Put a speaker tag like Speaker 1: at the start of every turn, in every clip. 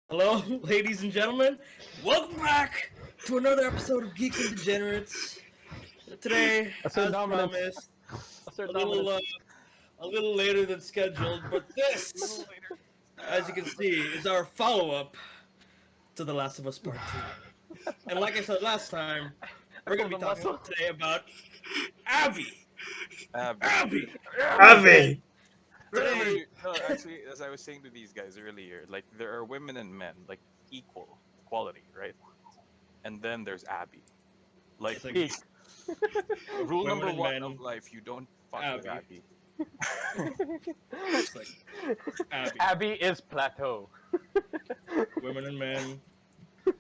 Speaker 1: Hello, ladies and gentlemen. Welcome back to another episode of Geeks and Degenerates. Today,
Speaker 2: Assert
Speaker 1: as
Speaker 2: dominance.
Speaker 1: promised,
Speaker 2: Assert
Speaker 1: a little
Speaker 2: dominance.
Speaker 1: uh, a little later than scheduled, but this, as you can see, is our follow-up to The Last of Us Part 2. And like I said last time,
Speaker 2: I
Speaker 1: we're gonna
Speaker 2: pulled
Speaker 1: be
Speaker 2: the
Speaker 1: talking
Speaker 2: muscle.
Speaker 1: today about Abby.
Speaker 3: Abby.
Speaker 1: Abby.
Speaker 4: Ave!
Speaker 1: Today,
Speaker 3: No, actually, as I was saying to these guys earlier, like there are women and men, like equality, right? And then there's Abby. Like
Speaker 1: it's like
Speaker 2: Peak.
Speaker 3: rule
Speaker 1: women
Speaker 3: number
Speaker 1: and
Speaker 3: one of
Speaker 1: men.
Speaker 3: life: you don't fuck with
Speaker 1: Abby.
Speaker 3: Abby.
Speaker 1: It's like Abby.
Speaker 2: Abby is plateau.
Speaker 1: Women and men.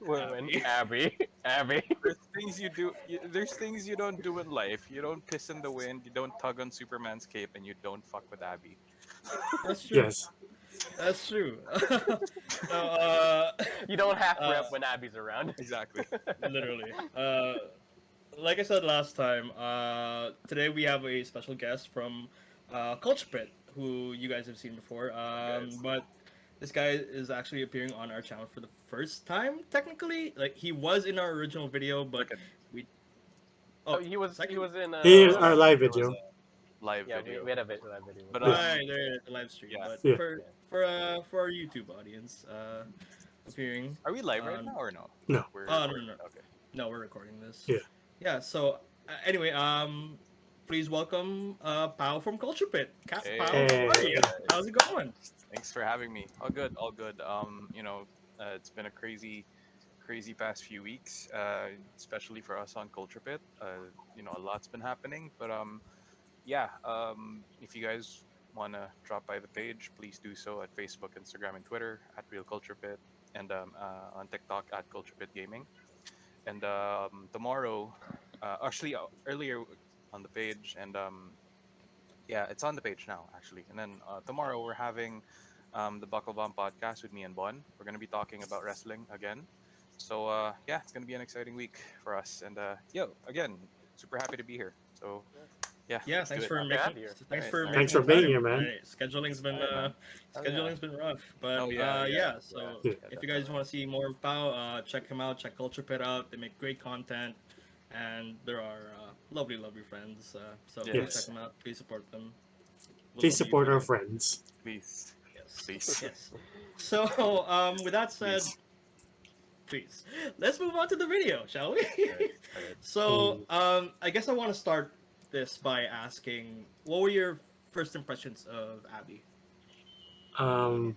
Speaker 2: Women.
Speaker 1: Abby.
Speaker 2: Abby. Abby.
Speaker 3: There's things you do. There's things you don't do in life. You don't piss in the wind. You don't tug on Superman's cape, and you don't fuck with Abby.
Speaker 1: That's true.
Speaker 4: Yes.
Speaker 1: That's true. no,
Speaker 2: You don't half
Speaker 1: uh,
Speaker 2: rep when Abby's around.
Speaker 3: Exactly.
Speaker 1: literally. Like I said last time, today we have a special guest from Culture Pit, who you guys have seen before.
Speaker 3: Guys.
Speaker 1: But this guy is actually appearing on our channel for the first time, technically. Like, he was in our original video, but
Speaker 3: Second.
Speaker 1: we.
Speaker 2: Oh, he was
Speaker 1: second?
Speaker 2: in
Speaker 4: Here's our live
Speaker 3: There was
Speaker 4: video.
Speaker 3: a live
Speaker 2: yeah,
Speaker 3: video.
Speaker 2: we had a live video.
Speaker 3: But,
Speaker 1: Right, there, the live stream.
Speaker 3: yeah.
Speaker 1: But
Speaker 4: Yeah.
Speaker 1: for our YouTube audience, appearing.
Speaker 3: Are we live right
Speaker 1: Um,
Speaker 3: now or no?
Speaker 4: No.
Speaker 3: We're
Speaker 1: no,
Speaker 3: recording.
Speaker 1: no.
Speaker 3: Okay.
Speaker 1: No, we're recording this.
Speaker 4: Yeah.
Speaker 1: Yeah. So anyway, please welcome Pao from Culture Pit.
Speaker 3: Hey.
Speaker 1: Pao, how are you?
Speaker 3: Hey.
Speaker 1: How's it going?
Speaker 3: Thanks for having me. All good, all good. It's been a crazy past few weeks, especially for us on Culture Pit. A lot's been happening, but if you guys want to drop by the page, please do so at Facebook, Instagram, and Twitter at Real Culture Pit, and on TikTok at Culture Pit Gaming. And tomorrow, earlier on the page, and it's on the page now actually. And then tomorrow we're having the Buckle Bomb podcast with me and Bon. We're gonna be talking about wrestling again. So it's gonna be an exciting week for us. And again, super happy to be here. So yeah,
Speaker 1: Yeah,
Speaker 3: let's do
Speaker 1: thanks
Speaker 3: it.
Speaker 1: for
Speaker 2: Happy to have
Speaker 1: making.
Speaker 2: you.
Speaker 1: Thanks
Speaker 3: Alright,
Speaker 1: for
Speaker 3: alright.
Speaker 4: Thanks
Speaker 1: making
Speaker 4: for
Speaker 1: the
Speaker 4: being
Speaker 1: time.
Speaker 4: here, man.
Speaker 1: Scheduling's been
Speaker 3: Alright, man.
Speaker 1: scheduling's been rough, but
Speaker 3: Oh, yeah,
Speaker 1: yeah. So
Speaker 4: Yeah.
Speaker 1: if you guys want to see more of Pao, check him out. Check Culture Pit out. They make great content, and there are lovely, lovely friends. So please
Speaker 4: Yes.
Speaker 1: check them out. Please support them. We'll
Speaker 4: Please
Speaker 1: love you
Speaker 4: support
Speaker 1: for
Speaker 4: our
Speaker 1: it.
Speaker 4: friends.
Speaker 3: Please,
Speaker 1: Yes.
Speaker 3: please.
Speaker 1: Yes. So, with that said, please, let's move on to the video, shall we?
Speaker 3: Alright.
Speaker 1: So, I guess I want to start this by asking, what were your first impressions of Abby?
Speaker 4: Um,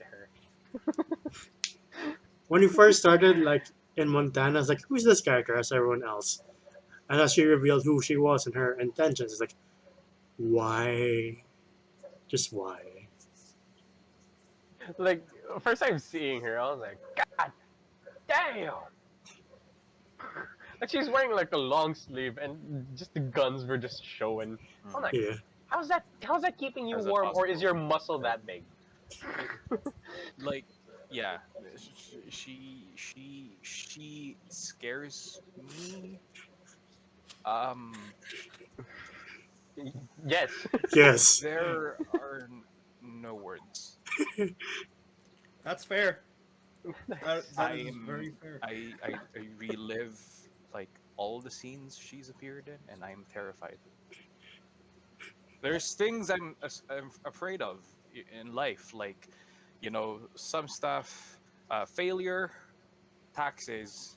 Speaker 4: when we first started, like in Montana, I was like, "Who's this character?" As everyone else, and as she revealed who she was and her intentions, it's like, why? Just why?
Speaker 2: Like first time seeing her, I was like, God damn! Like she's wearing like a long sleeve, and just the guns were just showing. I'm like,
Speaker 4: Yeah.
Speaker 2: how's that keeping you
Speaker 3: How's that
Speaker 2: warm, or is
Speaker 3: possible?
Speaker 2: your muscle that big?
Speaker 3: Like yeah, she scares me.
Speaker 2: Yes.
Speaker 4: Yes.
Speaker 3: There are no words.
Speaker 1: That's fair. That is
Speaker 3: I'm-
Speaker 1: very fair.
Speaker 3: I relive like all the scenes she's appeared in, and I'm terrified. There's things I'm afraid of in life, like some stuff, failure, taxes,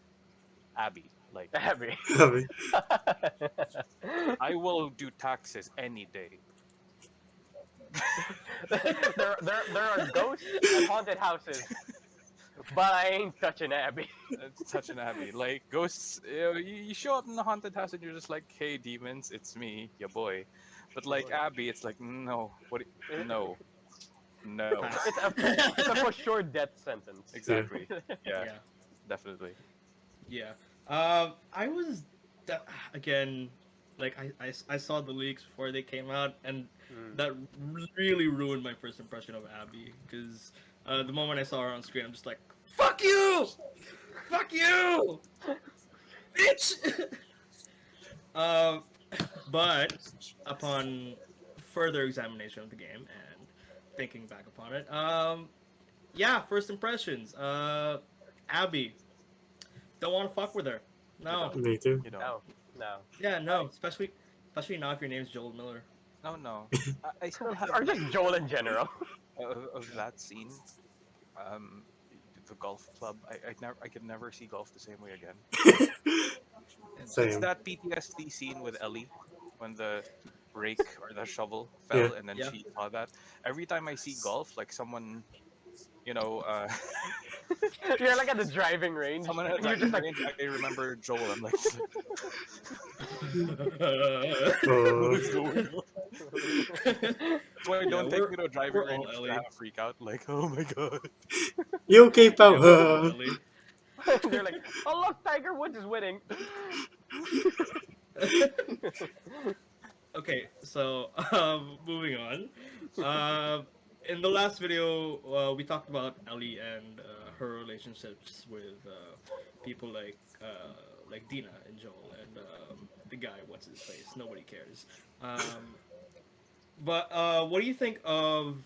Speaker 3: Abby. Like
Speaker 2: Abby.
Speaker 4: I mean,
Speaker 3: I will do taxes any day.
Speaker 2: there are ghosts and haunted houses, but I ain't touching Abby.
Speaker 3: It's such an Abby. Like ghosts, you show up in the haunted house and you're just like, "Hey, demons, it's me, your boy." But like Abby, it's like, no, no, no.
Speaker 2: It's a for sure death sentence.
Speaker 3: Exactly. Yeah,
Speaker 1: Yeah.
Speaker 3: definitely.
Speaker 1: Yeah. I was again, like I saw the leaks before they came out, and that really ruined my first impression of Abby. Because the moment I saw her on screen, I'm just like, "Fuck you, fuck you, bitch." But upon further examination of the game and thinking back upon it, yeah, first impressions. Abby, don't want to fuck with her.
Speaker 3: You
Speaker 1: No.
Speaker 3: don't.
Speaker 4: Me too.
Speaker 3: You don't.
Speaker 2: No, no.
Speaker 1: Yeah, no. Especially now if your name's Joel Miller.
Speaker 3: No, no. I still have
Speaker 2: Or
Speaker 3: like
Speaker 2: just Joel in general.
Speaker 3: of that scene. Um, the golf club. I could never see golf the same way again. It's
Speaker 4: Same.
Speaker 3: that PTSD scene with Ellie when the rake or the shovel
Speaker 4: Yeah.
Speaker 3: fell and then
Speaker 1: Yeah.
Speaker 3: she saw that. Every time I see golf, like someone, you know,
Speaker 2: You're like at the driving range,
Speaker 3: someone at a
Speaker 2: and you're
Speaker 3: driving
Speaker 2: just like,
Speaker 3: range, I remember Joel. I'm like, what
Speaker 4: Oh,
Speaker 3: is going on? That's why
Speaker 1: Yeah,
Speaker 3: don't take me to a driving
Speaker 1: we're all
Speaker 3: range to
Speaker 1: Ellie.
Speaker 3: have a freak out. Like, oh my god.
Speaker 4: you okay, pal?
Speaker 1: Yeah, we're all Ellie.
Speaker 2: they're like, oh look, Tiger Woods is winning.
Speaker 1: Okay, so moving on. In the last video, we talked about Ellie and her relationships with people like Dina and Joel and the guy. What's his face? Nobody cares. But what do you think of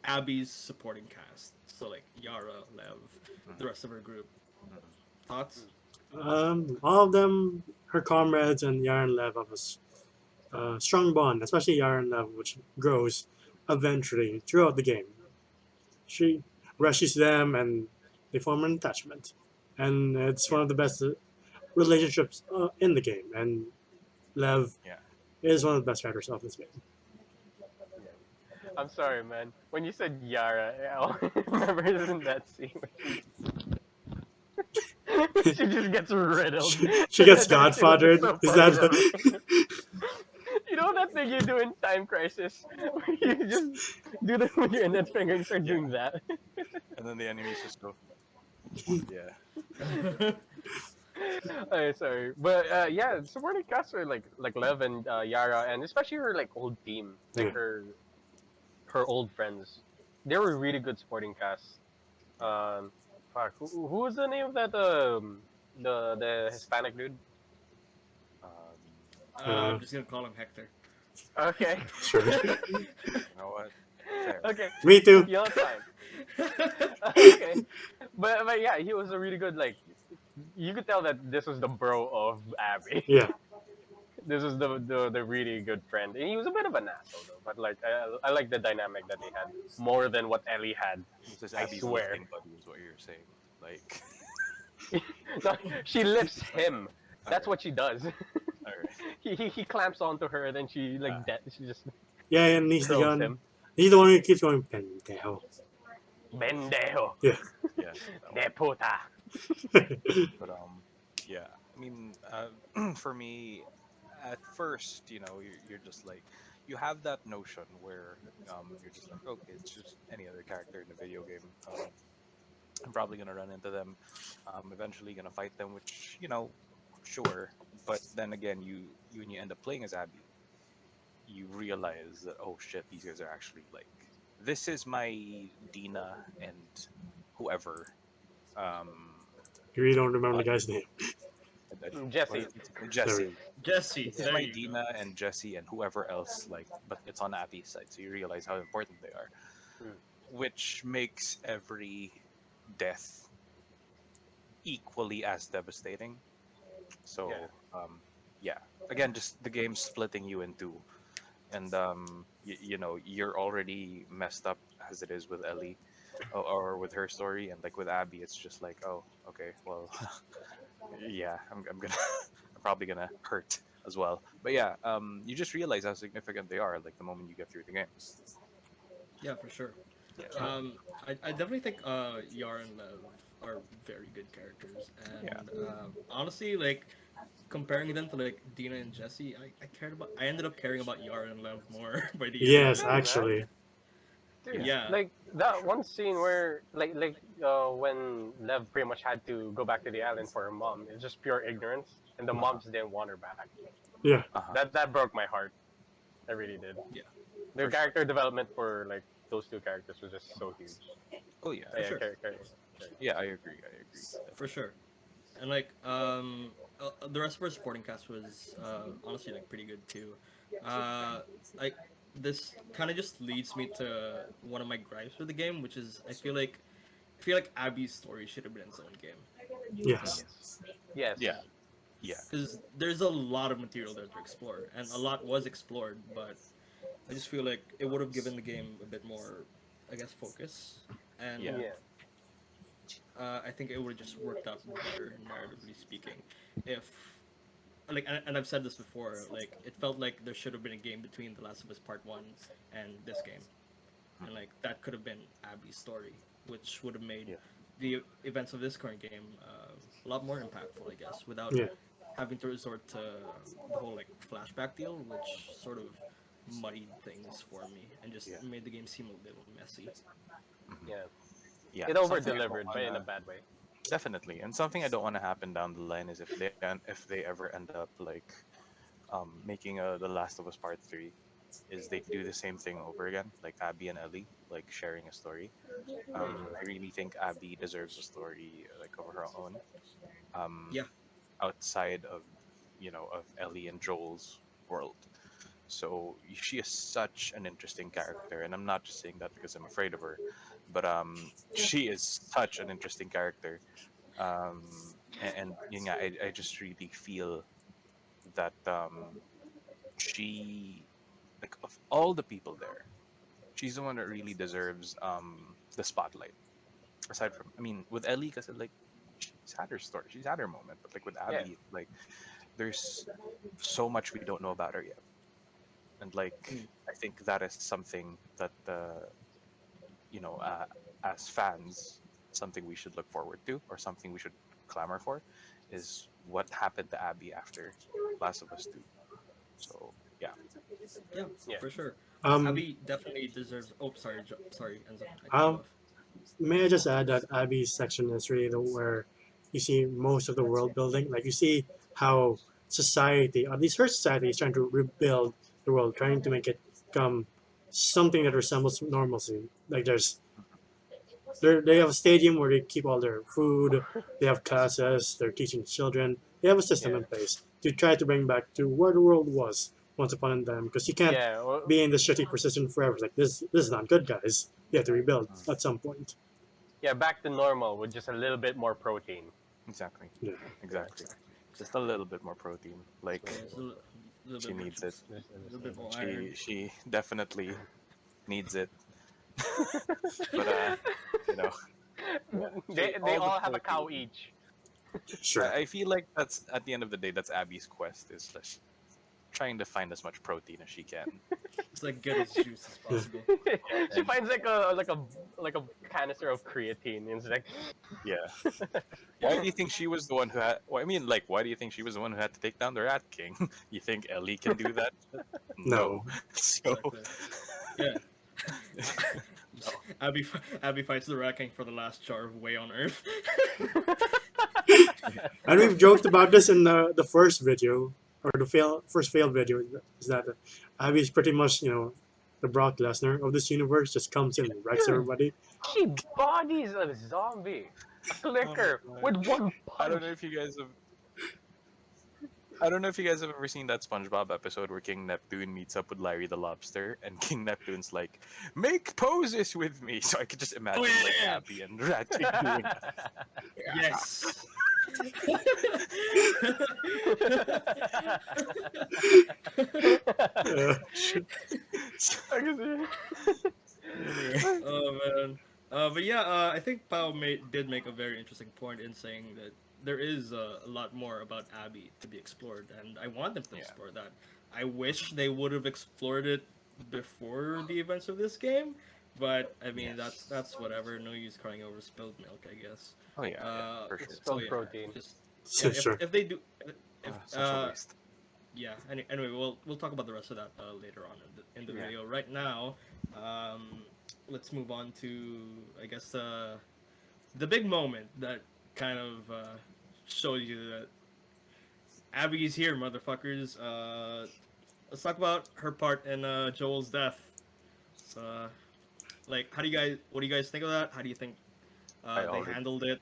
Speaker 1: Abby's supporting cast? So like Yara, Lev, the rest of her group. Thoughts?
Speaker 4: All of them, her comrades and Yara and Lev have a strong bond, especially Yara and Lev, which grows eventually throughout the game. She rushes them and they form an attachment. And it's one of the best relationships in the game. And Lev
Speaker 3: Yeah.
Speaker 4: is one of the best characters of this game.
Speaker 2: I'm sorry, man. When you said Yara, I remember in that scene where she just gets riddled.
Speaker 4: She gets
Speaker 2: That shit was
Speaker 4: godfathered.
Speaker 2: so
Speaker 4: Is
Speaker 2: funny
Speaker 4: that
Speaker 2: to me. You know that thing you do in Time Crisis? Where you just do the with your index finger and start doing that.
Speaker 3: And then the enemies just go, yeah.
Speaker 2: Sorry, but yeah, supporting cast are like Lev and Yara, and especially her like old team, like
Speaker 4: Yeah.
Speaker 2: her old friends. They were really good supporting cast. Um, fuck, who was the name of that the Hispanic dude?
Speaker 1: I'm just gonna call him Hector.
Speaker 2: Okay,
Speaker 4: Sure.
Speaker 3: You know what? Fair.
Speaker 2: okay,
Speaker 4: Me too.
Speaker 2: yeah, that's fine. Okay, but yeah, he was a really good like. You could tell that this was the bro of Abby.
Speaker 4: Yeah.
Speaker 2: This is the really good friend. And he was a bit of an asshole though, but like I like the dynamic that they had more than what Ellie had.
Speaker 3: This is
Speaker 2: I
Speaker 3: Abby's
Speaker 2: swear.
Speaker 3: lifting buddy, is what you're saying. Like,
Speaker 2: No, she lifts him. That's what she does.
Speaker 3: alright.
Speaker 2: He clamps onto her, and then she like she just
Speaker 4: Yeah, and he's the
Speaker 2: throws
Speaker 4: gun.
Speaker 2: him.
Speaker 4: He's the one who keeps going, pendejo.
Speaker 2: Bendejo
Speaker 4: Yeah.
Speaker 3: Yeah.
Speaker 2: de puta.
Speaker 3: But yeah. I mean, for me, at first, you're just like, you have that notion where you're just like, okay, it's just any other character in a video game. I'm probably gonna run into them. Eventually gonna fight them, which sure. But then again, when you end up playing as Abby, you realize that, oh shit, these guys are actually like, this is my Dina and whoever.
Speaker 4: You really don't remember the guy's name.
Speaker 2: Jesse.
Speaker 3: Jesse.
Speaker 1: Jesse,
Speaker 3: This is
Speaker 1: there
Speaker 3: my
Speaker 1: you go.
Speaker 3: Dina and Jesse and whoever else, like, but it's on Abby's side, so you realize how important they are, which makes every death equally as devastating. So, yeah. Again, just the game splitting you in two, and you're already messed up as it is with Ellie, or with her story, and like with Abby, it's just like, oh, okay, well, yeah, I'm gonna, I'm probably gonna hurt as well. But yeah, you just realize how significant they are, like the moment you get through the game.
Speaker 1: Yeah, for sure.
Speaker 3: Yeah.
Speaker 1: I definitely think Yara and Lev are very good characters, and honestly, like comparing them to like Dina and Jesse, I ended up caring about Yara and Lev more by the end.
Speaker 4: Yes,
Speaker 2: Really, man?
Speaker 4: actually.
Speaker 2: Dude,
Speaker 1: Yeah.
Speaker 2: like that one scene where when Lev pretty much had to go back to the island for her mom. It's just pure ignorance, and the mom just didn't want her back.
Speaker 4: Yeah.
Speaker 2: That broke my heart. I really did.
Speaker 1: Yeah.
Speaker 2: The character development for like those two characters was just so huge.
Speaker 3: Oh yeah.
Speaker 2: Yeah,
Speaker 1: sure.
Speaker 3: Yeah, I agree.
Speaker 1: For sure. And like the rest of our supporting cast was honestly like pretty good too. Like this kind of just leads me to one of my gripes with the game, which is I feel like feel like Abby's story should have been its own game.
Speaker 4: Yes.
Speaker 2: Yes.
Speaker 3: Yeah. Yeah.
Speaker 1: Because there's a lot of material there to explore, and a lot was explored, but I just feel like it would have given the game a bit more, I guess, focus, and
Speaker 3: Yeah.
Speaker 2: Yeah.
Speaker 1: I think it would have just worked out better, narratively speaking, if like, and I've said this before, like it felt like there should have been a game between The Last of Us Part One and this game, and like that could have been Abby's story, which would have made
Speaker 3: Yeah.
Speaker 1: the events of this current game a lot more impactful, I guess, without
Speaker 4: Yeah.
Speaker 1: having to resort to the whole like flashback deal, which sort of muddied things for me and just
Speaker 3: Yeah.
Speaker 1: made the game seem a little messy.
Speaker 2: Yeah.
Speaker 3: Yeah.
Speaker 2: It
Speaker 3: Something I
Speaker 2: over
Speaker 3: don't
Speaker 2: delivered, but in a
Speaker 3: wanna-
Speaker 2: bad way.
Speaker 3: Definitely, and something I don't want to happen down the line is if they ever end up like making a The Last of Us Part 3, is they do the same thing over again, like Abby and Ellie, like sharing a story. I really think Abby deserves a story like of her own, um,
Speaker 1: Yeah.
Speaker 3: outside of of Ellie and Joel's world. So she is such an interesting character, and I'm not just saying that because I'm afraid of her, but she is such an interesting character, and I just really feel that she, like, of all the people there, she's the one that really deserves the spotlight. Aside from, I mean, with Ellie, because like she's had her story, she's had her moment, but like with
Speaker 2: Yeah.
Speaker 3: Abby, like there's so much we don't know about her yet, and like
Speaker 1: Mm.
Speaker 3: I think that is something that as fans, something we should look forward to, or something we should clamor for, is what happened to Abby after Last of Us 2. So yeah.
Speaker 1: Yeah,
Speaker 2: Yeah.
Speaker 1: for sure.
Speaker 4: Um,
Speaker 1: Abby definitely deserves. Oh, sorry, sorry, Enzo. I cut you
Speaker 4: um,
Speaker 1: off.
Speaker 4: may I just add that Abby's section is really the where you see most of the world building. Like you see how society, at least her society, is trying to rebuild the world, trying to make it become something that resembles normalcy. Like they have a stadium where they keep all their food. They have classes. They're teaching children. They have a system
Speaker 2: Yeah.
Speaker 4: in place to try to bring back to where the world was once upon a time. Because you can't
Speaker 2: Yeah. Well,
Speaker 4: be in this shitty position forever. It's like this is not good, guys. You have to rebuild
Speaker 3: Mm.
Speaker 4: at some point.
Speaker 2: yeah. Back to normal with just a little bit more protein.
Speaker 3: Exactly.
Speaker 4: Yeah.
Speaker 3: Exactly. Just a little bit more protein. Like
Speaker 1: Yeah, it's a little
Speaker 3: she
Speaker 1: bit more
Speaker 3: needs it.
Speaker 1: juice, a little bit more iron.
Speaker 3: She definitely needs it. But you know,
Speaker 2: They
Speaker 3: all the
Speaker 2: all have a cow
Speaker 3: protein.
Speaker 2: each.
Speaker 4: Sure.
Speaker 3: I feel like that's at the end of the day, that's Abby's quest, is just trying to find as much protein as she can.
Speaker 1: It's like get as juice as possible.
Speaker 2: She finds like a canister of creatine and it's like
Speaker 3: Yeah. Why do you think she was the one who had? Well, I mean, like, why do you think she was the one who had to take down the Rat King? You think Ellie can do that?
Speaker 4: No.
Speaker 3: So
Speaker 1: Exactly. Yeah. Abby fights the Rat King for the last jar of whey on Earth.
Speaker 4: And we've joked about this in the first video, or the first failed video, is that Abby's pretty much, the Brock Lesnar of this universe, just comes in and wrecks everybody.
Speaker 2: she bodies a zombie, a clicker
Speaker 3: Oh my
Speaker 2: with one
Speaker 3: I don't
Speaker 2: punch.
Speaker 3: know if you guys have. I don't know if you guys have ever seen that SpongeBob episode where King Neptune meets up with Larry the Lobster, and King Neptune's like, "Make poses with me." So I could just imagine like
Speaker 1: yeah.
Speaker 3: Abby and Rat King doing that.
Speaker 1: Yes.
Speaker 4: Uh,
Speaker 3: I can see. Anyway.
Speaker 1: Oh man. But yeah, I think Pao did make a very interesting point in saying that there is a lot more about Abby to be explored, and I want them to
Speaker 3: Yeah.
Speaker 1: explore that. I wish they would have explored it before the events of this game, but I mean
Speaker 3: Yes.
Speaker 1: that's whatever. No use crying over spilled milk, I guess.
Speaker 3: Oh yeah, for sure.
Speaker 2: Spilled protein.
Speaker 1: Just, yeah,
Speaker 4: sure.
Speaker 1: if they do, if
Speaker 3: Such a waste.
Speaker 1: yeah. Anyway, we'll talk about the rest of that later on in the
Speaker 3: Yeah.
Speaker 1: video. Right now, let's move on to I guess the big moment that kind of shows you that Abby's here, motherfuckers. Let's talk about her part in Joel's death. So, like, what do you guys think of that? How do you think they
Speaker 3: already-
Speaker 1: handled it?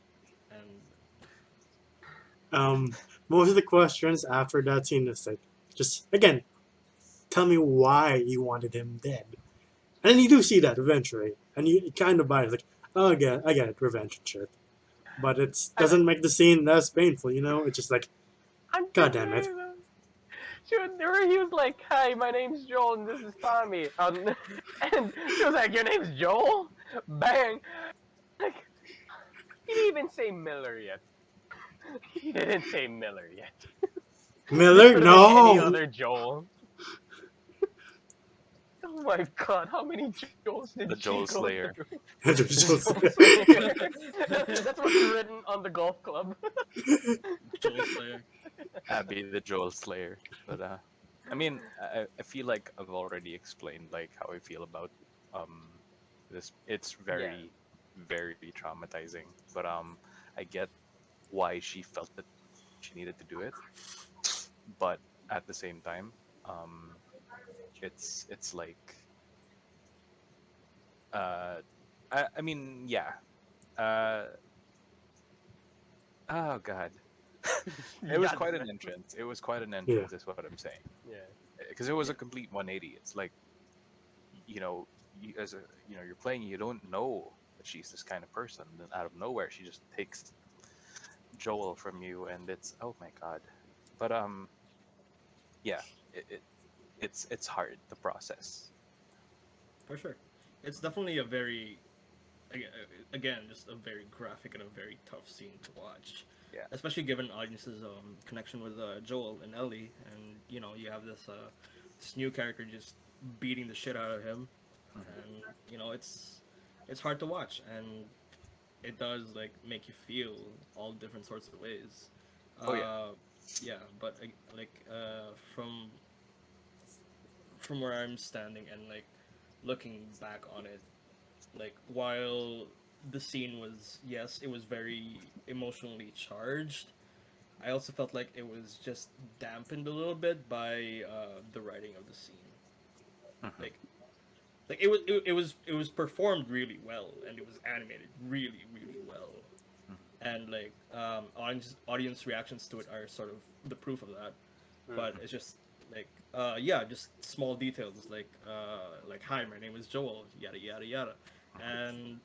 Speaker 1: And
Speaker 4: Most of the questions after that scene is like, just again, tell me why you wanted him dead. And then you do see that eventually, and you kind of buy it. Like, Oh, I get it, revenge and shit. But it
Speaker 2: I like.
Speaker 4: doesn't make the scene less painful, It's just like,
Speaker 2: I'm
Speaker 4: god
Speaker 2: pretty
Speaker 4: damn it.
Speaker 2: sure. Where he was like, "Hi, my name's Joel, and this is Tommy," and she was like, "Your name's Joel?" Bang! Like he didn't even say Miller yet. He didn't say Miller yet. This
Speaker 4: Miller?
Speaker 2: could have been any
Speaker 4: No!
Speaker 2: other Joel. Oh my god, how many Joels did
Speaker 3: The
Speaker 2: she
Speaker 3: Joel
Speaker 2: go
Speaker 3: Slayer.
Speaker 2: through? The
Speaker 4: Joel
Speaker 2: Joel
Speaker 4: Slayer.
Speaker 2: Slayer. That's what's written on the golf club.
Speaker 1: Joel Slayer.
Speaker 3: Abby the Joel Slayer. But I mean, I feel like I've already explained like how I feel about um this. It's
Speaker 2: Yeah.
Speaker 3: very traumatizing. But I get why she felt that she needed to do it. But at the same time, um, it's like uh, I mean, yeah. Uh, oh God, it was
Speaker 2: God
Speaker 3: quite
Speaker 2: damn
Speaker 3: an
Speaker 2: it.
Speaker 3: entrance. It was quite an
Speaker 4: Yeah.
Speaker 3: entrance, is what I'm saying.
Speaker 2: Yeah.
Speaker 3: Because it was a
Speaker 1: Yeah.
Speaker 3: complete 180. It's like you know, as a you're playing, you don't know that she's this kind of person. Then out of nowhere, she just takes Joel from you, and it's oh my god. But yeah, it's hard to process.
Speaker 1: For sure. It's definitely a very again just a very graphic and a very tough scene to watch,
Speaker 3: Yeah.
Speaker 1: especially given audience's connection with Joel and Ellie, and you have this new character just beating the shit out of him,
Speaker 3: Hmm.
Speaker 1: and it's hard to watch, and it does like make you feel all different sorts of ways.
Speaker 3: Oh yeah.
Speaker 1: uh yeah, but from where I'm standing and like looking back on it, like while the scene was, yes, it was very emotionally charged, I also felt like it was just dampened a little bit by the writing of the scene.
Speaker 3: Hmm.
Speaker 1: like it was performed really well, and it was animated really really well, and like audience reactions to it are sort of the proof of that. But
Speaker 2: Mm.
Speaker 1: it's just like yeah, just small details like hi, my name is Joel, yada yada yada, and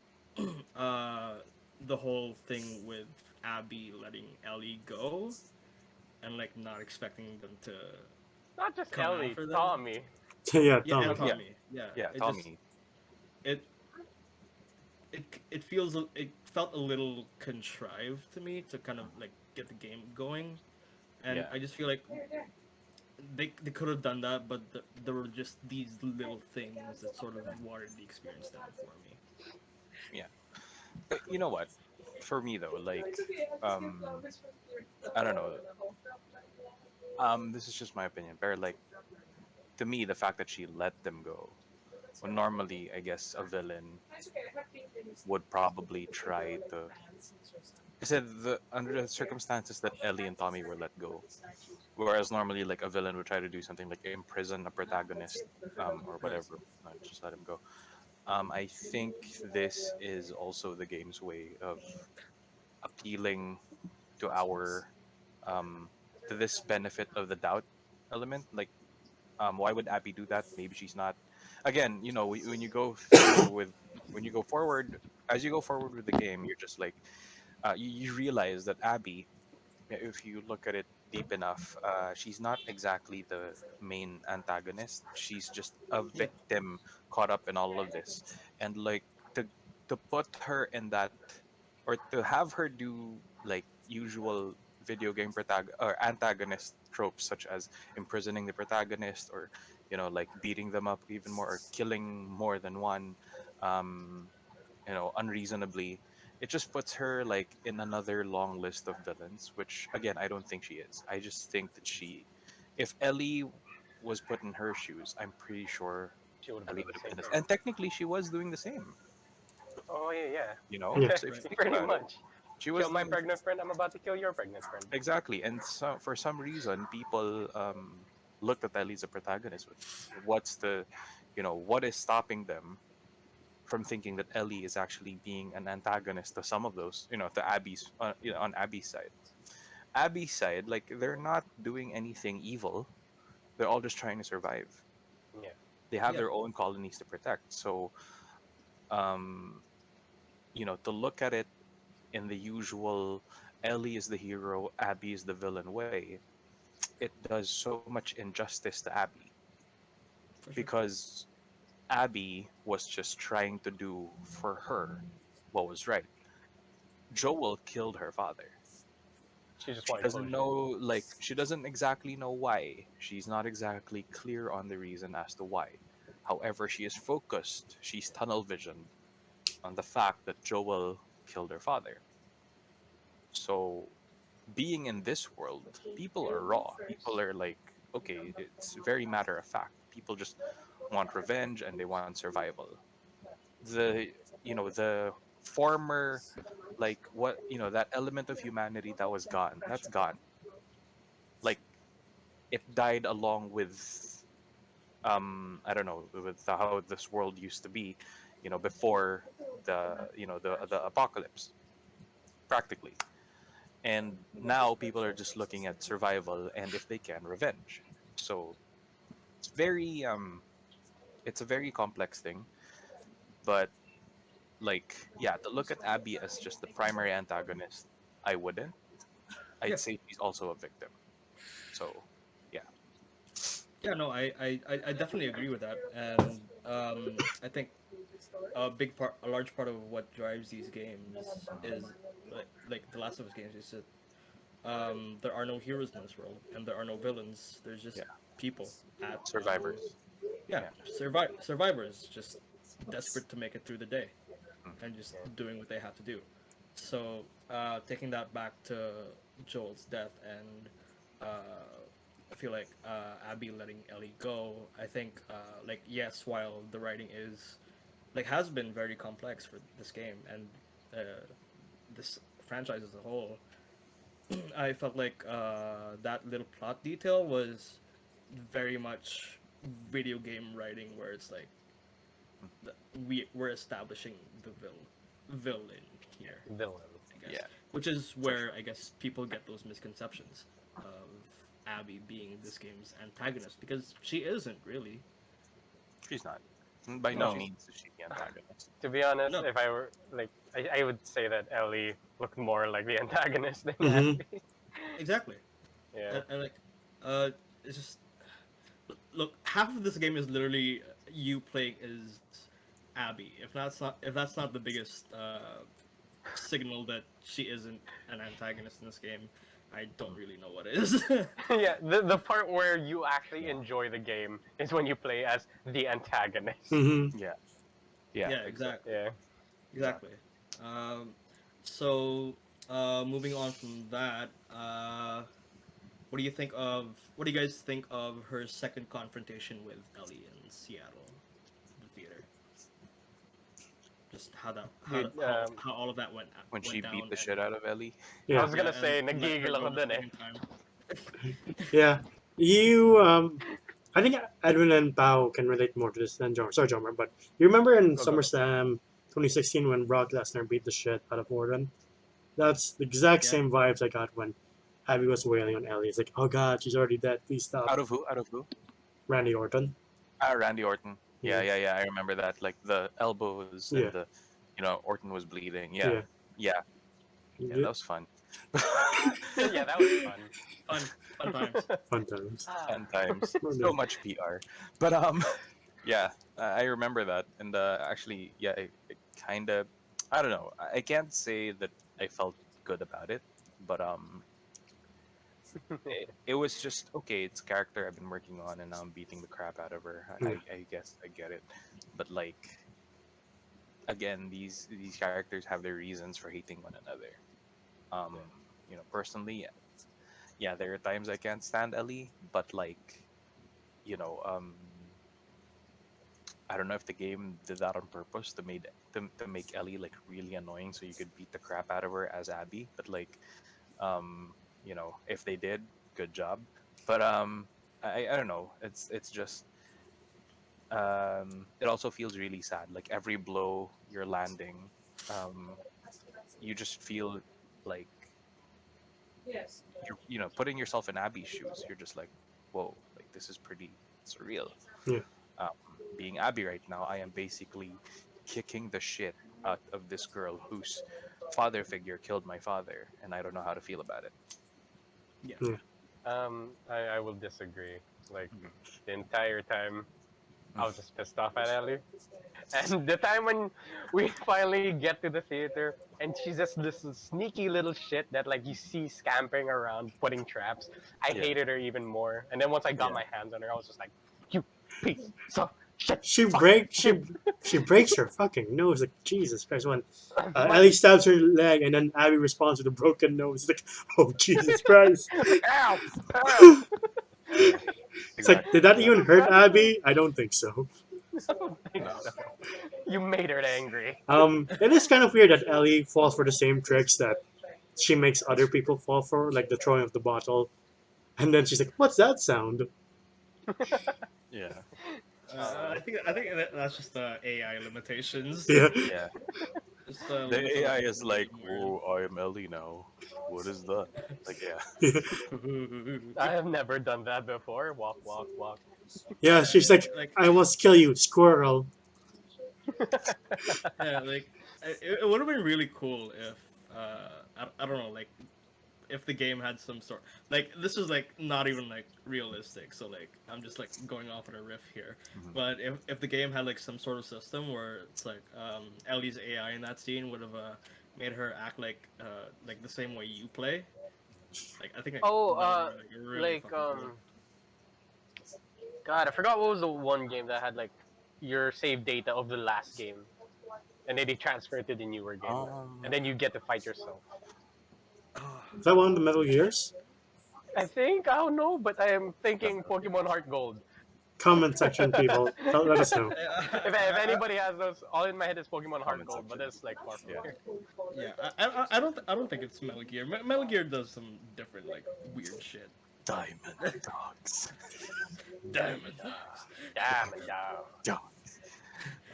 Speaker 1: uh the whole thing with Abby letting Ellie go and like not expecting them to
Speaker 2: Not just
Speaker 1: come
Speaker 2: Ellie,
Speaker 1: after them.
Speaker 2: Tommy.
Speaker 4: Yeah,
Speaker 1: Yeah, and
Speaker 4: Tommy.
Speaker 3: Yeah.
Speaker 1: Tommy. Yeah,
Speaker 3: Yeah.
Speaker 1: it just
Speaker 3: Tommy.
Speaker 1: it it felt a little contrived to me to kind of like get the game going, and
Speaker 3: Yeah.
Speaker 1: I just feel like they could have done that, but there were just these little things that sort of watered the experience down for me.
Speaker 3: Yeah. But you know what? For me though, like I don't know. This is just my opinion. But like to me, the fact that she let them go. Well, normally, I guess a villain would probably try to. I said the under the circumstances that Ellie and Tommy were let go, whereas normally like a villain would try to do something like imprison a protagonist, or
Speaker 1: Right.
Speaker 3: whatever, just let him go. I think this is also the game's way of appealing to our um to this benefit of the doubt element. Like, why would Abby do that? Maybe she's not. Again, when you go through with when you go forward, as you go forward with the game, you're just like you realize that Abby, if you look at it deep enough, she's not exactly the main antagonist. She's just a
Speaker 1: Yeah.
Speaker 3: victim caught up in all of this, and like to to put her in that, or to have her do like usual video game or antagonist tropes, such as imprisoning the protagonist, or like beating them up even more, or killing more than one. Um, unreasonably, it just puts her like in another long list of villains, which again I don't think she is. I just think that if Ellie was put in her shoes, I'm pretty sure
Speaker 2: She would have
Speaker 3: Ellie
Speaker 2: done
Speaker 3: would
Speaker 2: the
Speaker 3: have
Speaker 2: same
Speaker 3: been this,
Speaker 2: thing.
Speaker 3: and technically she was doing the same.
Speaker 2: Oh yeah,
Speaker 4: Yeah.
Speaker 2: yeah.
Speaker 3: So if you
Speaker 1: Right.
Speaker 3: think
Speaker 2: Pretty
Speaker 3: about it,
Speaker 2: much.
Speaker 3: she
Speaker 2: Kill
Speaker 3: was
Speaker 2: my
Speaker 3: doing
Speaker 2: pregnant friend. I'm about to kill your pregnant friend.
Speaker 3: exactly, and so for some reason people looked at Ellie as a protagonist. What's the, what is stopping them from thinking that Ellie is actually being an antagonist to some of those, to Abby's, on Abby's side. Abby's side, like they're not doing anything evil. They're all just trying to survive.
Speaker 2: Yeah.
Speaker 3: They have
Speaker 1: Yeah.
Speaker 3: their own colonies to protect. So, um, to look at it in the usual Ellie is the hero, Abby is the villain way, it does so much injustice to Abby
Speaker 1: For sure.
Speaker 3: because Abby was just trying to do for her what was right. Joel killed her father.
Speaker 2: She just
Speaker 3: She
Speaker 2: wanted
Speaker 3: doesn't
Speaker 2: closure.
Speaker 3: know, like, she doesn't exactly know why. She's not exactly clear on the reason as to why. However, she is focused, she's tunnel visioned on the fact that Joel killed her father. So, being in this world, people are raw. People are like, okay, it's very matter of fact. People just want revenge and they want survival. The the former, like, what, that element of humanity that was gone, that's gone. Like, it died along with, I don't know, with how this world used to be, before the apocalypse, practically. And now people are just looking at survival and, if they can, revenge. So it's very it's a very complex thing. But, like, yeah, to look at Abby as just the primary antagonist, I wouldn't.
Speaker 1: Yeah.
Speaker 3: I'd say she's also a victim. So yeah.
Speaker 1: Yeah. No, I definitely agree with that, and I think a large part of what drives these games is like the Last of Us games is that there are no heroes in this world, and there are no villains. There's just
Speaker 3: Yeah,
Speaker 1: people at
Speaker 3: survivors.
Speaker 1: yeah,
Speaker 3: Yeah.
Speaker 1: survivors just desperate to make it through the day
Speaker 3: Mm.
Speaker 1: and just doing what they have to do. So taking that back to Joel's death and I feel like Abby letting Ellie go. I think like yes, while the writing is like has been very complex for this game and this franchise as a whole, I felt like that little plot detail was very much video game writing, where it's like
Speaker 3: Mm.
Speaker 1: we're establishing the villain here,
Speaker 2: Villain.
Speaker 1: I guess,
Speaker 3: Yeah,
Speaker 1: which is
Speaker 3: for
Speaker 1: where
Speaker 3: sure.
Speaker 1: I guess people get those misconceptions of Abby being this game's antagonist because she isn't really.
Speaker 3: She's not. By
Speaker 1: No,
Speaker 3: no
Speaker 2: No.
Speaker 1: she's
Speaker 3: means is she the antagonist.
Speaker 2: To be honest,
Speaker 1: no,
Speaker 2: if I were like, I would say that Ellie looked more like the antagonist than
Speaker 4: Mm-hmm.
Speaker 2: Abby.
Speaker 1: exactly,
Speaker 2: Yeah.
Speaker 1: and like it's just look, half of this game is literally you playing as Abby. If that's not the biggest signal that she isn't an antagonist in this game, I don't
Speaker 3: Mm.
Speaker 1: really know what is.
Speaker 2: Yeah, the part where you actually enjoy the game is when you play as the antagonist.
Speaker 4: Mm-hmm.
Speaker 3: Yeah, yeah,
Speaker 1: Yeah,
Speaker 3: exactly,
Speaker 1: exactly,
Speaker 2: Yeah.
Speaker 1: exactly. Um, so moving on from that, what do you guys think of her second confrontation with Ellie in Seattle, the theater? Just
Speaker 2: Dude,
Speaker 1: how all of that
Speaker 3: when she
Speaker 1: went
Speaker 3: beat
Speaker 1: down
Speaker 3: the
Speaker 1: and
Speaker 3: shit out of Ellie.
Speaker 2: I
Speaker 4: Yeah,
Speaker 2: was
Speaker 1: yeah,
Speaker 2: gonna say,
Speaker 1: and letting her
Speaker 2: nagigil
Speaker 1: go
Speaker 2: ako
Speaker 1: the
Speaker 2: dun eh.
Speaker 1: second time.
Speaker 4: yeah. You I think Edwin and Pao can relate more to this than Jomer. Sorry, Jomer, but you remember in
Speaker 2: Go, go, go.
Speaker 4: SummerSlam 2016 when Brock Lesnar beat the shit out of Orton? That's the exact
Speaker 1: Yeah,
Speaker 4: same vibes I got when Abby was wailing on Ellie. It's like, oh god, she's already dead. Please stop.
Speaker 3: Out of who? Out of who?
Speaker 4: Randy Orton.
Speaker 3: Randy Orton. Yeah,
Speaker 4: Yeah,
Speaker 3: yeah, yeah. I remember that. Like the elbows and
Speaker 4: yeah,
Speaker 3: the, Orton was bleeding. Yeah,
Speaker 4: yeah.
Speaker 3: yeah, yeah. That
Speaker 4: Yeah.
Speaker 3: was fun.
Speaker 2: Yeah, that was fun.
Speaker 1: fun fun times.
Speaker 4: Fun times.
Speaker 3: Fun times.
Speaker 4: Oh,
Speaker 3: So
Speaker 4: no.
Speaker 3: much PR. But yeah, I remember that. And actually, yeah, it kind of, I don't know. I can't say that I felt good about it, but it was just okay. It's a character I've been working on, and now I'm beating the crap out of her.
Speaker 4: Yeah.
Speaker 3: I guess I get it, but, like, again, these characters have their reasons for hating one another. Um, personally, yeah, there are times I can't stand Ellie, but, like, you know, um, I don't know if the game did that on purpose to make Ellie, like, really annoying so you could beat the crap out of her as Abby. But, like, if they did, good job. But I don't know. It's just it also feels really sad. Like, every blow you're landing, um, you just feel like you're putting yourself in Abby's shoes. You're just like, whoa, like, this is pretty surreal.
Speaker 4: Yeah.
Speaker 3: Um, being Abby right now, I am basically kicking the shit out of this girl whose father figure killed my father, and I don't know how to feel about it.
Speaker 2: I will disagree. Like
Speaker 3: Mhm.
Speaker 2: the entire time, I was just pissed off at Ellie. And the time when we finally get to the theater, and she's just this sneaky little shit that like you see scampering around, putting traps. I
Speaker 3: Yeah.
Speaker 2: hated her even more. And then once I got
Speaker 3: Yeah.
Speaker 2: my hands on her, I was just like, "You piece of shit!"
Speaker 4: She
Speaker 2: Fuck
Speaker 4: break
Speaker 2: you.
Speaker 4: she breaks her fucking nose. Like Jesus Christ! When
Speaker 2: My,
Speaker 4: Ellie stabs her leg, and then Abby responds with a broken nose. Like, oh Jesus Christ!
Speaker 2: like, ow, ow.
Speaker 3: Yeah.
Speaker 4: It's like,
Speaker 3: Exactly.
Speaker 4: did that even
Speaker 3: Exactly.
Speaker 4: hurt Abby? I don't think so.
Speaker 2: I don't think
Speaker 3: No.
Speaker 2: so. You made her angry.
Speaker 4: It is kind of weird that Ellie falls for the same tricks that she makes other people fall for, like the throwing of the bottle. And then she's like, "What's that sound?"
Speaker 3: Yeah.
Speaker 1: I think that's just the AI limitations.
Speaker 4: Yeah,
Speaker 3: Yeah.
Speaker 1: Just
Speaker 3: The
Speaker 1: limits on
Speaker 3: AI
Speaker 1: what
Speaker 3: is
Speaker 1: people
Speaker 3: like,
Speaker 1: can
Speaker 3: "Oh, I am Ellie now. What is that?" Like, yeah.
Speaker 4: yeah,
Speaker 2: I have never done that before. Walk, walk, walk.
Speaker 4: yeah. She's like,
Speaker 1: like
Speaker 4: "I must kill you, squirrel."
Speaker 1: yeah, like it would have been really cool if I don't know, like if the game had some sort, like this is like not even like realistic, so like I'm just like going off on a riff here,
Speaker 3: Mhm.
Speaker 1: but if the game had like some sort of system where it's like Ellie's AI in that scene would have made her act like the same way you play, like I think like
Speaker 2: Oh,
Speaker 1: that would be like really
Speaker 2: like
Speaker 1: fucking cool.
Speaker 2: God, I forgot what was the one game that had like your save data of the last game, and then they transfer it to the newer game, and
Speaker 3: Um.
Speaker 2: then you get to fight yourself.
Speaker 4: Is that one of the Metal Gears?
Speaker 2: I think I don't know, but I am thinking Pokemon Heart Gold.
Speaker 4: Comment section, people. Let us know.
Speaker 2: If anybody has those, all in my head is Pokemon Heart
Speaker 3: Comment
Speaker 2: Gold, but
Speaker 3: section.
Speaker 2: it's like far from
Speaker 3: Yeah.
Speaker 2: here.
Speaker 1: Yeah, I don't think it's Metal Gear. Metal Gear does some different like weird shit.
Speaker 3: Diamond dogs.
Speaker 1: Diamond Dogs.
Speaker 2: Damn it, no.
Speaker 3: Dogs.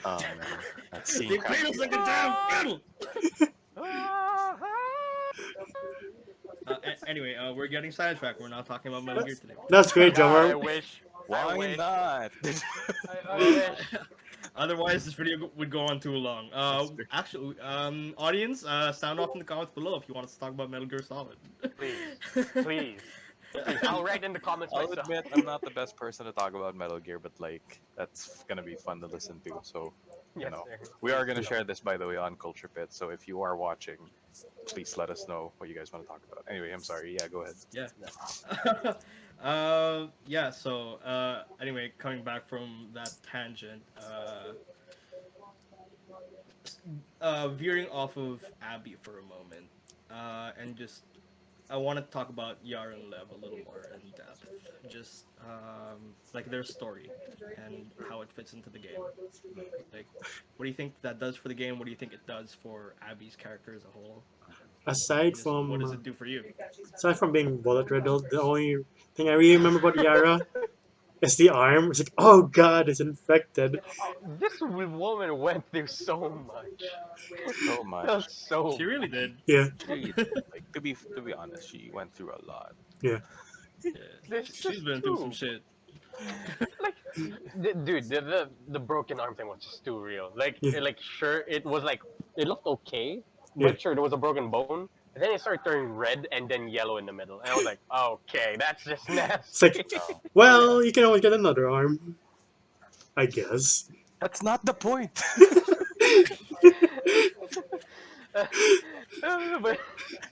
Speaker 3: Oh man, that scene
Speaker 1: They
Speaker 3: cracked
Speaker 1: played
Speaker 3: me
Speaker 1: us like
Speaker 3: up.
Speaker 1: a damn battle.
Speaker 2: Ah,
Speaker 1: Anyway, we're getting sidetracked. We're not talking about Metal Gear today.
Speaker 4: That's great,
Speaker 2: God, I
Speaker 4: Drummer.
Speaker 2: wish. I
Speaker 3: Why
Speaker 2: wish.
Speaker 3: not?
Speaker 2: I
Speaker 1: Well,
Speaker 2: wish.
Speaker 1: otherwise this video would go on too long.
Speaker 3: That's true.
Speaker 1: Actually, audience, sound off in the comments below if you want us to talk about Metal Gear Solid.
Speaker 2: Please, please, please. I'll write in the comments
Speaker 3: I'll
Speaker 2: myself.
Speaker 3: admit I'm not the best person to talk about Metal Gear, but like that's gonna be fun to listen to. So you
Speaker 2: Yes,
Speaker 3: know,
Speaker 2: sir.
Speaker 3: we are gonna share this by the way on Culture Pit. So if you are watching, please let us know what you guys want to talk about. Anyway, I'm sorry. Yeah, go ahead.
Speaker 1: Yeah. Yeah. So, anyway, coming back from that tangent, veering off of Abby for a moment, and just I want to talk about Yara and Lev a little more in depth. Just like their story and how it fits into the game. Like, what do you think that does for the game? What do you think it does for Abby's character as a whole?
Speaker 4: Aside
Speaker 1: Just what does
Speaker 4: from
Speaker 1: it do for you?
Speaker 4: aside from being bullet riddled, the only thing I really remember about Yara is the arm. It's like, oh god, it's infected.
Speaker 2: Oh, this woman went through so much.
Speaker 3: So much.
Speaker 2: That's so
Speaker 1: She really
Speaker 2: much.
Speaker 1: did.
Speaker 4: Yeah,
Speaker 3: She did. Like to be honest, she went through a lot.
Speaker 4: yeah.
Speaker 1: Yeah.
Speaker 2: There's
Speaker 1: She's
Speaker 2: just
Speaker 1: been through some
Speaker 2: too
Speaker 1: shit.
Speaker 2: like, dude, the broken arm thing was just too real. Like,
Speaker 4: Yeah.
Speaker 2: like sure, it was like it looked okay,
Speaker 4: Yeah.
Speaker 2: but sure, there was a broken bone. And then it started turning red and then yellow in the middle, and I was like, okay, that's just
Speaker 4: It's
Speaker 2: nasty.
Speaker 4: like, well, you can always get another arm, I guess.
Speaker 3: That's not the point.
Speaker 2: But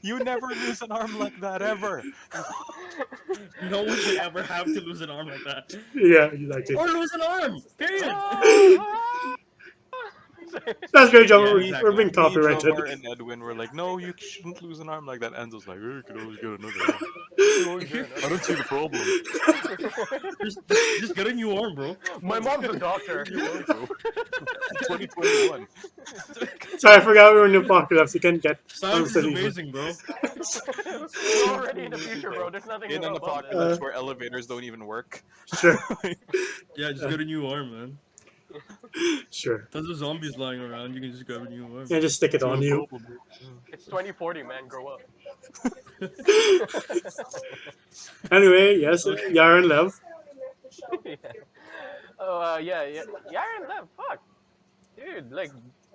Speaker 3: You never lose an arm like that ever.
Speaker 1: No one should ever have to lose an arm like that.
Speaker 4: Yeah, exactly.
Speaker 1: Or lose an arm! Period!
Speaker 4: That's great, John.
Speaker 1: Yeah,
Speaker 4: We're being
Speaker 1: exactly.
Speaker 3: Me,
Speaker 4: copyrighted.
Speaker 3: Drummer, and Edwin were like, "No, you shouldn't lose an arm like that." Enzo's like, "You could always get another arm." I don't see the problem.
Speaker 1: Just get a new arm, bro.
Speaker 2: My mom's a doctor.
Speaker 3: You are, bro. 2021.
Speaker 4: Sorry, I forgot we were in the apocalypse. You can get
Speaker 1: Science is
Speaker 4: arms anymore.
Speaker 1: amazing, bro.
Speaker 2: We're already in the future, bro. There's nothing
Speaker 3: In an
Speaker 2: above this.
Speaker 3: apocalypse where elevators don't even work.
Speaker 4: Sure,
Speaker 1: Yeah, just get a new arm, man.
Speaker 4: sure.
Speaker 1: If there's zombies lying around, you can just grab a new arm.
Speaker 4: Yeah, just stick it on you.
Speaker 2: It's 2040, man. Grow up.
Speaker 4: Anyway, yes,
Speaker 1: Okay.
Speaker 4: Yara and Lev.
Speaker 2: Yeah. Oh, yeah. Yara and Lev, fuck. Dude, like,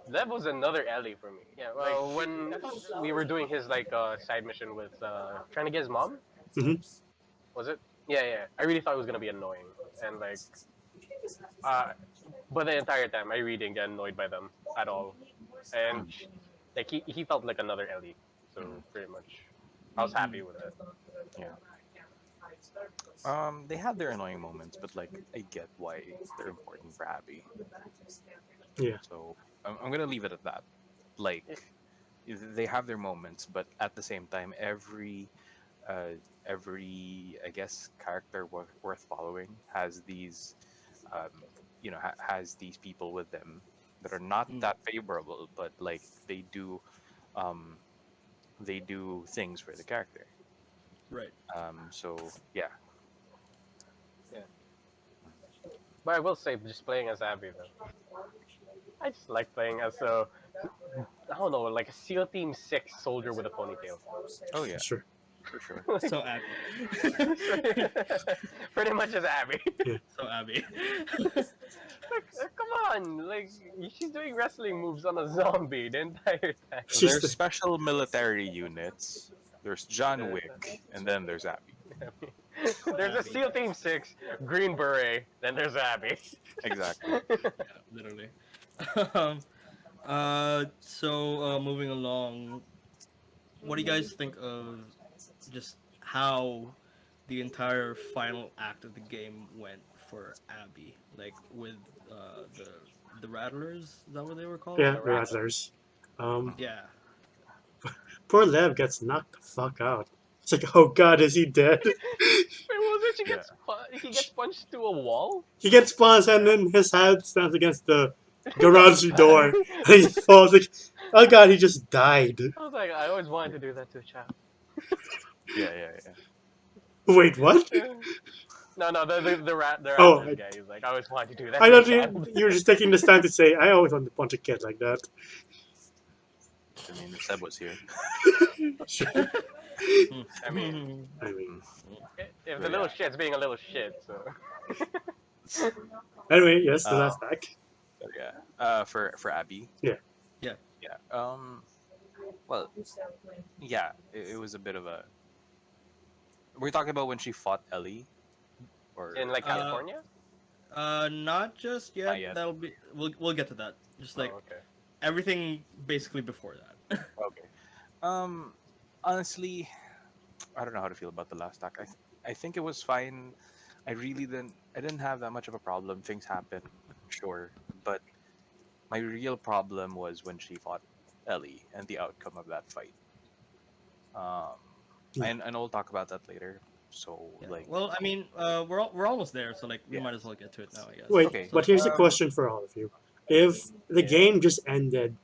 Speaker 2: That was another Ellie for me. Yeah, well, when we were doing his like side mission with trying to get his mom,
Speaker 4: Hmm.
Speaker 2: was it? Yeah, yeah. I really thought it was gonna be annoying, and like, uh, but the entire time I really didn't get annoyed by them at all, and like he felt like another Ellie, so pretty much, I was happy with it.
Speaker 3: Yeah. They had their annoying moments, but like I get why they're important for Abby.
Speaker 4: Yeah.
Speaker 3: So I'm gonna leave it at that. Like they have their moments, but at the same time, uh, every I guess character worth following has these, has these people with them that are not
Speaker 1: Mm,
Speaker 3: that favorable, but like um, they do things for the character.
Speaker 1: right.
Speaker 3: So yeah.
Speaker 2: Yeah, but I will say, just playing as Abby though, I just like playing as a I don't know, like a SEAL Team 6 soldier with a ponytail.
Speaker 3: Oh yeah,
Speaker 4: Sure.
Speaker 3: for sure.
Speaker 2: Like,
Speaker 1: So Abby.
Speaker 2: pretty much as Abby.
Speaker 4: Yeah.
Speaker 1: So Abby.
Speaker 2: Like, come on, like she's doing wrestling moves on a zombie the entire time.
Speaker 4: She's
Speaker 3: There's special military units. There's John
Speaker 2: There's,
Speaker 3: Wick, and then there's Abby.
Speaker 2: there's a
Speaker 1: Abby.
Speaker 2: SEAL Team 6 Green Beret, then there's Abby.
Speaker 3: Exactly.
Speaker 1: Yeah, literally. um, moving along, what do you guys think of just how the entire final act of the game went for Abby? Like with the Rattlers, is that what they were called?
Speaker 4: yeah,
Speaker 2: The
Speaker 4: the
Speaker 2: Rattler.
Speaker 4: Rattlers. Um,
Speaker 1: Yeah.
Speaker 4: poor Lev gets knocked the fuck out. It's like, oh god, is he dead?
Speaker 2: Wait, what was it?
Speaker 3: Yeah.
Speaker 2: He gets punched to a wall?
Speaker 4: He gets spawns and then his head stands against the garage door. And he falls like, oh god, he just died.
Speaker 2: I was like, I always wanted to do that to a child.
Speaker 3: Yeah, yeah, yeah.
Speaker 4: Wait, what?
Speaker 2: No, no, the
Speaker 4: Oh,
Speaker 2: Rattlers guy. He's like, I always wanted to do that
Speaker 4: I
Speaker 2: to a
Speaker 4: thought you,
Speaker 2: child.
Speaker 4: you were just taking this time to say, I always wanted to punch a kid like that.
Speaker 3: I mean, if Seb was here.
Speaker 4: Sure.
Speaker 2: I mean,
Speaker 4: I mean,
Speaker 2: if the little shit's being a little shit, so.
Speaker 4: anyway, yes, the
Speaker 3: Uh,
Speaker 4: last act.
Speaker 3: But yeah. For Abby.
Speaker 4: Yeah.
Speaker 1: Yeah.
Speaker 3: Yeah. Well, yeah. It was a bit of a. We're talking about when she fought Ellie, or
Speaker 2: In like
Speaker 1: Uh,
Speaker 2: California?
Speaker 1: Not just yet.
Speaker 3: Not yet.
Speaker 1: That'll be. We'll get to that. Just like
Speaker 2: Oh, okay.
Speaker 1: everything basically before that.
Speaker 3: okay. Honestly, I don't know how to feel about the last act. I think it was fine. I really didn't. I didn't have that much of a problem. Things happen, sure, but my real problem was when she fought Ellie and the outcome of that fight. Um,
Speaker 4: Yeah.
Speaker 3: and we'll talk about that later. So
Speaker 1: Yeah.
Speaker 3: like,
Speaker 1: Well, I mean, we're almost there, so like we
Speaker 3: Yeah.
Speaker 1: might as well get to it now, I guess.
Speaker 4: Wait,
Speaker 3: Okay.
Speaker 4: but here's a
Speaker 1: um,
Speaker 4: question for all of you. If the
Speaker 1: Yeah.
Speaker 4: game just ended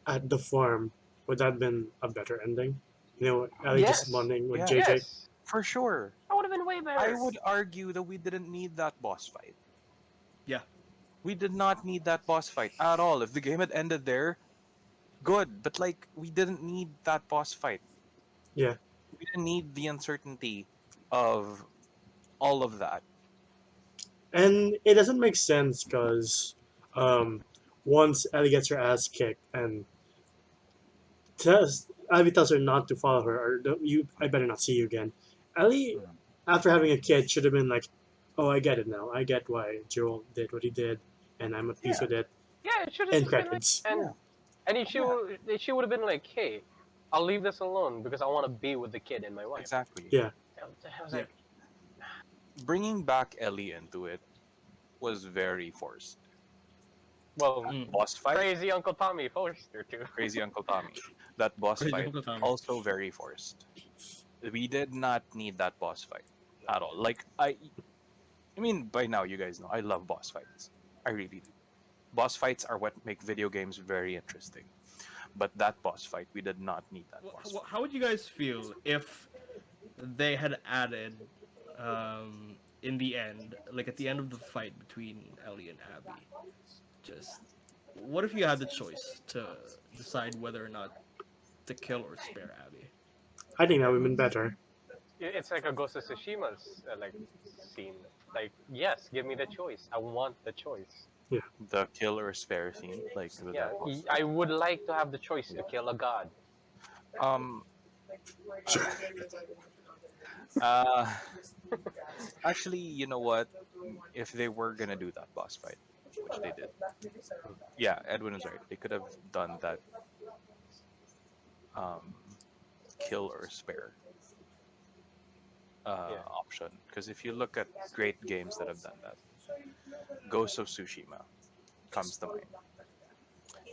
Speaker 4: at the farm, would that have been a better ending? You know, Ellie just
Speaker 2: Yes.
Speaker 4: bonding with
Speaker 3: Yeah.
Speaker 4: JJ?
Speaker 2: Yes.
Speaker 3: for sure,
Speaker 2: That would have been way better.
Speaker 3: I would argue that we didn't need that boss fight.
Speaker 1: Yeah.
Speaker 3: We did not need that boss fight at all. If the game had ended there, good. But like, we didn't need that boss fight.
Speaker 4: Yeah.
Speaker 3: We didn't need the uncertainty of all of that.
Speaker 4: And it doesn't make sense because once Ellie gets her ass kicked and Abby tells her not to follow her, or I better not see you again. Ellie,
Speaker 3: Mhm.
Speaker 4: after having a kid, should have been like, oh, I get it now. I get why Joel did what he did, and I'm at peace
Speaker 3: Yeah.
Speaker 4: with it.
Speaker 2: Yeah, it should have
Speaker 4: End
Speaker 2: just been like,
Speaker 4: credits.
Speaker 2: and she would have been like, hey, I'll leave this alone because I want to be with the kid and my wife.
Speaker 3: Exactly.
Speaker 4: Yeah.
Speaker 2: I was
Speaker 1: Yeah.
Speaker 2: like,
Speaker 3: Bringing back Ellie into it was very forced.
Speaker 2: well,
Speaker 1: Mm.
Speaker 3: Boss fight,
Speaker 2: crazy Uncle Tommy forced her to.
Speaker 3: crazy Uncle Tommy. That boss
Speaker 1: Crazy
Speaker 3: fight
Speaker 1: Uncle Tommy.
Speaker 3: also very forced. We did not need that boss fight at all. Like I mean, by now you guys know I love boss fights. I really do. Boss fights are what make video games very interesting. But that boss fight, we did not need that boss fight.
Speaker 1: How would you guys feel if they had added, in the end, like at the end of the fight between Ellie and Abby, just what if you had the choice to decide whether or not to kill or spare Abby?
Speaker 4: I think that would have been better.
Speaker 2: It's like a Ghost of Tsushima's like scene. Like, yes, give me the choice. I want the choice.
Speaker 3: The kill or spare scene, like
Speaker 2: Yeah,
Speaker 3: that was.
Speaker 2: I would like to have the choice to kill a god.
Speaker 3: Um.
Speaker 4: Sure.
Speaker 3: Uh. Actually, you know what? If they were gonna do that boss fight, which they did, yeah, Edwin was right. They could have done that um, kill or spare
Speaker 2: Yeah.
Speaker 3: option. Because if you look at great games that have done that, Ghost of Tsushima comes to mind.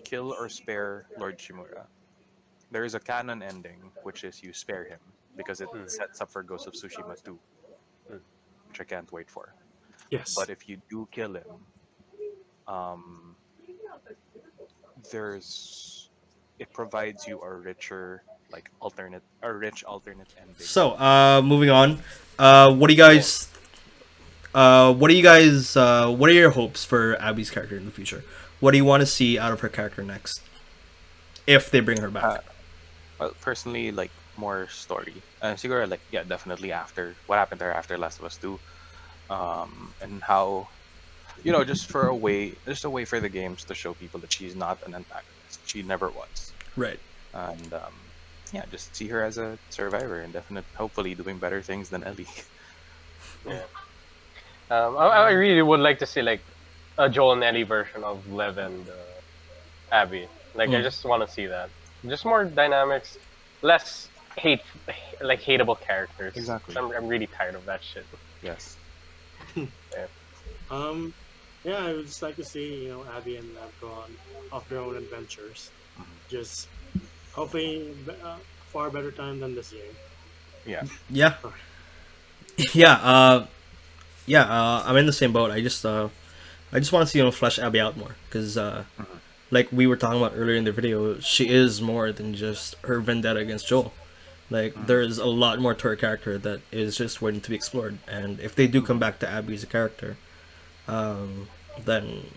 Speaker 3: Kill or spare Lord Shimura. There is a canon ending, which is you spare him because it
Speaker 2: Hmm.
Speaker 3: sets up for Ghost of Tsushima 2,
Speaker 2: Hmm.
Speaker 3: which I can't wait for.
Speaker 4: Yes.
Speaker 3: But if you do kill him, um, there's it provides you a richer rich alternate ending.
Speaker 1: So, moving on. What do you
Speaker 2: Yeah.
Speaker 1: guys? What do you guys? What are your hopes for Abby's character in the future? What do you want to see out of her character next, if they bring her
Speaker 3: Uh,
Speaker 1: back?
Speaker 3: well, personally, like more story. Siguro, like yeah, definitely after what happened to her after Last of Us 2, and how just a way for the games to show people that she's not an antagonist. She never was,
Speaker 1: Right.
Speaker 3: and yeah, just see her as a survivor and definitely, hopefully, doing better things than Ellie.
Speaker 2: Yeah. I really would like to see like a Joel and Ellie version of Lev and Abby. Like I
Speaker 1: Mm.
Speaker 2: just want to see that. Just more dynamics, less hate, like hateable characters.
Speaker 3: Exactly.
Speaker 2: I'm really tired of that shit.
Speaker 3: Yes.
Speaker 2: Yeah.
Speaker 4: Um, yeah, I would just like to see Abby and Lev go on off their own adventures.
Speaker 3: Mhm.
Speaker 4: Just hopefully far better time than this game.
Speaker 3: Yeah.
Speaker 1: Yeah. Yeah. Yeah. I'm in the same boat. I just want to see flesh Abby out more because
Speaker 3: Mhm.
Speaker 1: like we were talking about earlier in the video, she is more than just her vendetta against Joel. Like
Speaker 3: Mhm.
Speaker 1: there is a lot more to her character that is just waiting to be explored. And if they do come back to Abby as a character, then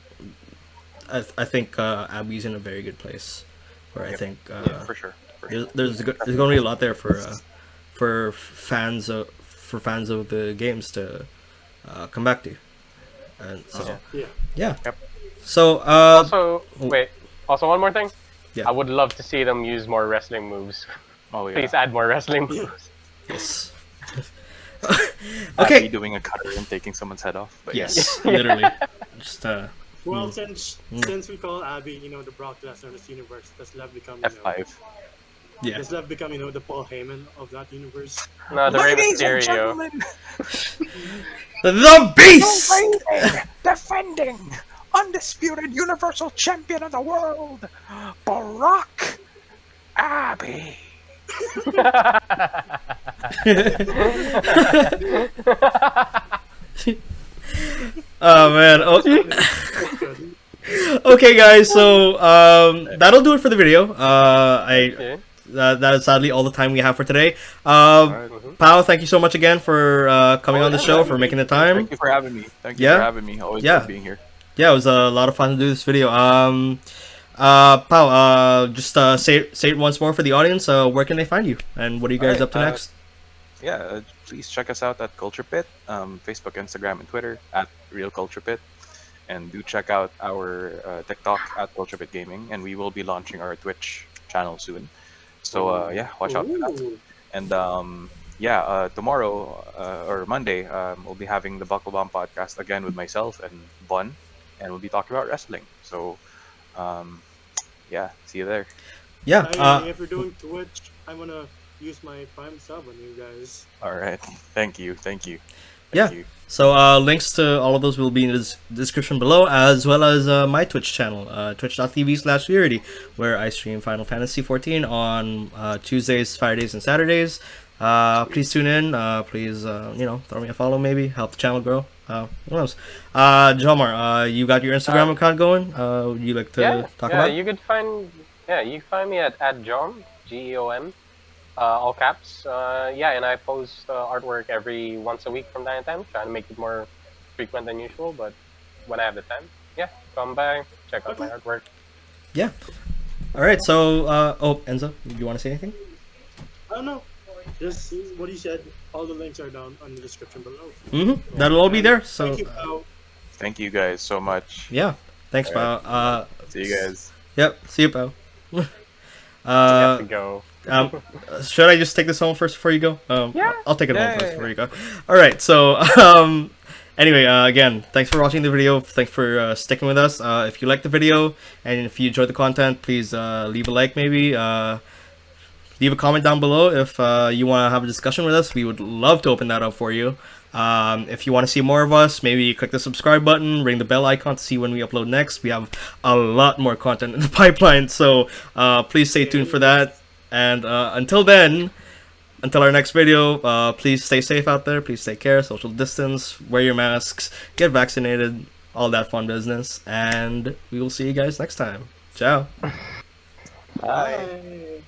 Speaker 1: I think Abby's in a very good place. Where I
Speaker 3: Yep.
Speaker 1: think
Speaker 2: Yeah.
Speaker 3: For sure. For
Speaker 1: there's
Speaker 3: sure.
Speaker 1: there's going to be a lot there for fans of the games to come back to. And so
Speaker 2: Yeah.
Speaker 4: Yeah.
Speaker 1: yeah.
Speaker 3: Yep.
Speaker 1: So
Speaker 2: Also,
Speaker 1: oh.
Speaker 2: wait. Also, one more thing.
Speaker 1: Yeah.
Speaker 2: I would love to see them use more wrestling moves.
Speaker 3: Oh yeah.
Speaker 2: Please add more wrestling moves.
Speaker 1: Yes.
Speaker 3: Abby
Speaker 1: Okay.
Speaker 3: doing a cutter and taking someone's head off. But
Speaker 1: Yes,
Speaker 2: Yeah.
Speaker 1: literally. Just
Speaker 4: Well,
Speaker 1: Mm.
Speaker 4: since we call Abby, the Brock Lesnar of this universe, does Lev become,
Speaker 3: yeah. F5.
Speaker 1: yeah.
Speaker 4: does Lev become, the Paul Heyman of that universe?
Speaker 2: No, the Rey Mysterio.
Speaker 1: The beast.
Speaker 3: Defending undisputed universal champion of the world, Barack Abbey.
Speaker 1: Oh man. Okay, guys. So that'll do it for the video.
Speaker 2: Okay.
Speaker 1: That is sadly all the time we have for today.
Speaker 3: Alright.
Speaker 1: Pao, thank you so much again for coming on the
Speaker 2: yeah,
Speaker 1: show,
Speaker 2: man.
Speaker 1: for making the time.
Speaker 3: Thank you for having me. Thank you
Speaker 1: Yeah.
Speaker 3: for having me. Always
Speaker 1: Yeah.
Speaker 3: love being here.
Speaker 1: Yeah, it was a lot of fun to do this video. Pao, just say it once more for the audience. Where can they find you, and what are you guys
Speaker 3: Alright,
Speaker 1: up to next?
Speaker 3: Yeah, please check us out at Culture Pit, Facebook, Instagram, and Twitter at Real Culture Pit, and do check out our TikTok at Culture Pit Gaming, and we will be launching our Twitch channel soon. So yeah, watch out for that.
Speaker 4: Ooh.
Speaker 3: And tomorrow or Monday, we'll be having the Buckle Bomb podcast again with myself and Bun, and we'll be talking about wrestling. So yeah, see you there.
Speaker 1: Yeah.
Speaker 4: Hey, if you're doing Twitch, I'm gonna use my Prime sub on you guys.
Speaker 3: All right, thank you.
Speaker 1: Yeah.
Speaker 3: You.
Speaker 1: So links to all of those will be in the description below, as well as my Twitch channel, twitch.tv/Learity, where I stream Final Fantasy 14 on Tuesdays, Fridays, and Saturdays. Please tune in. Please, throw me a follow, maybe help the channel grow. Who knows? Jomar, you got your Instagram account going? Would you like to talk about it?
Speaker 2: You can find me at @Jom, GEOM, all caps. And I post artwork every once a week from time to time, trying to make it more frequent than usual. But when I have the time, come by, check out my artwork.
Speaker 1: Yeah. All right. So, Enzo, do you want to say anything?
Speaker 4: I don't know. Just what you said. All the links are down on the description below.
Speaker 1: That'll all be there. So,
Speaker 4: Thank you, Pao.
Speaker 3: Thank you guys so much.
Speaker 1: yeah. Thanks,
Speaker 3: Alright.
Speaker 1: pal.
Speaker 3: See you guys.
Speaker 1: Yep. See you, pal.
Speaker 2: We have
Speaker 1: uh,
Speaker 2: to go.
Speaker 1: um, should I just take this home first before you go?
Speaker 2: Yeah.
Speaker 1: I'll take it home
Speaker 3: Yeah,
Speaker 1: first
Speaker 3: yeah,
Speaker 1: before you go. All right. So, anyway, again, thanks for watching the video. Thanks for sticking with us. If you liked the video and if you enjoyed the content, please leave a like, maybe. Leave a comment down below if you want to have a discussion with us. We would love to open that up for you. If you want to see more of us, maybe click the subscribe button, ring the bell icon to see when we upload next. We have a lot more content in the pipeline, so please stay tuned for that. And until then, until our next video, please stay safe out there. Please take care, social distance, wear your masks, get vaccinated, all that fun business. And we will see you guys next time. Ciao.
Speaker 2: Bye.